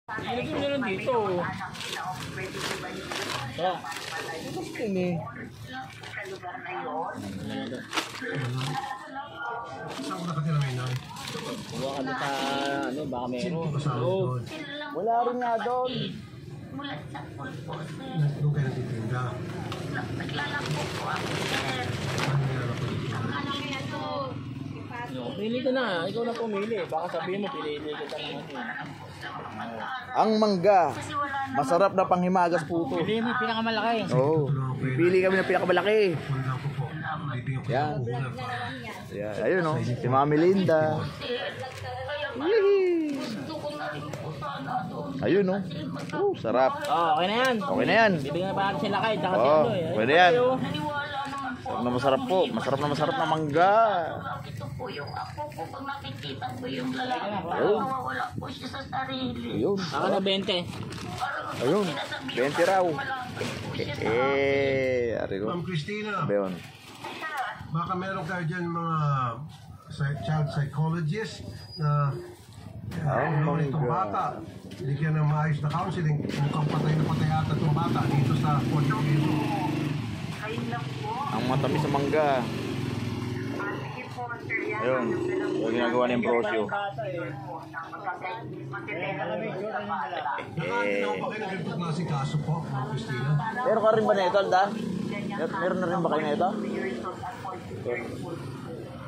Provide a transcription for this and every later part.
Ilagay nyo lang dito. Kaya. Gusto ni. Saan ko nakatira ngayon? Huwag ka na sa, ano, baka meron. Doon. Wala rin nga doon. Doon kayo nagtitinda. Naglalako po ako, sir. Ano nilalako dito? No, pili ka na. Ikaw na pumili. Baka sabihin mo, pili kita naman. Ang mangga. Masarap na panghimagas po ito. Pili mo yung pinakamalaki. Oo. Pili kami ng pinakamalaki. Punta ko po. Dito yung Yan. kukunan. Yan. Ayun o. Si Mami Linda. Yee. Ayun o. Sarap. Oh, okay na yan. Okay na yan. Bibigyan pa natin sila kayo. Tsaka si Oo. ano eh. Okay na yan. Naniwala naman po. Sarap na masarap po. Masarap na mangga. Ito po yung ako po. Pag nakikita ko yung lalaki, Ayun. nawawala po siya sa sarili. Ayun. Ako na 20. Ayun. 20 raw. Ari ko. Ma'am Christina, Beon. baka meron kayo dyan mga child psychologist na tulungan itong bata. Bigyan ng maayos na counseling. Mukhang patay na patay ata itong bata dito sa Fort Equino. Ayun lang po. Ang matamis sa mangga. Sige po, sir. Yan. Ayun. Yung ginagawa ng prosyo. Nakakita ko ba kayo ng ganitong klaseng kaso po, Ma'am Christina? Meron ka rin ba na ito, Alda? Meron na rin ba kayo na ito?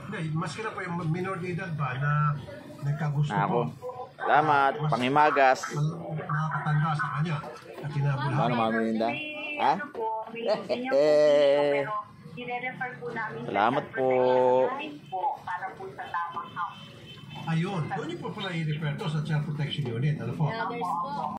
Hindi, maski na po yung minor de edad ba na nagkagusto Ako. po. Salamat. Panghimagas. Nakakatanda sa kanya at Paano, kinabulahan. Mami Linda? Ha? I-refer po namin Salamat po. para po sa tamang house. Ayun, doon yung po pala i-refer to sa Child Protection Unit. Ano po?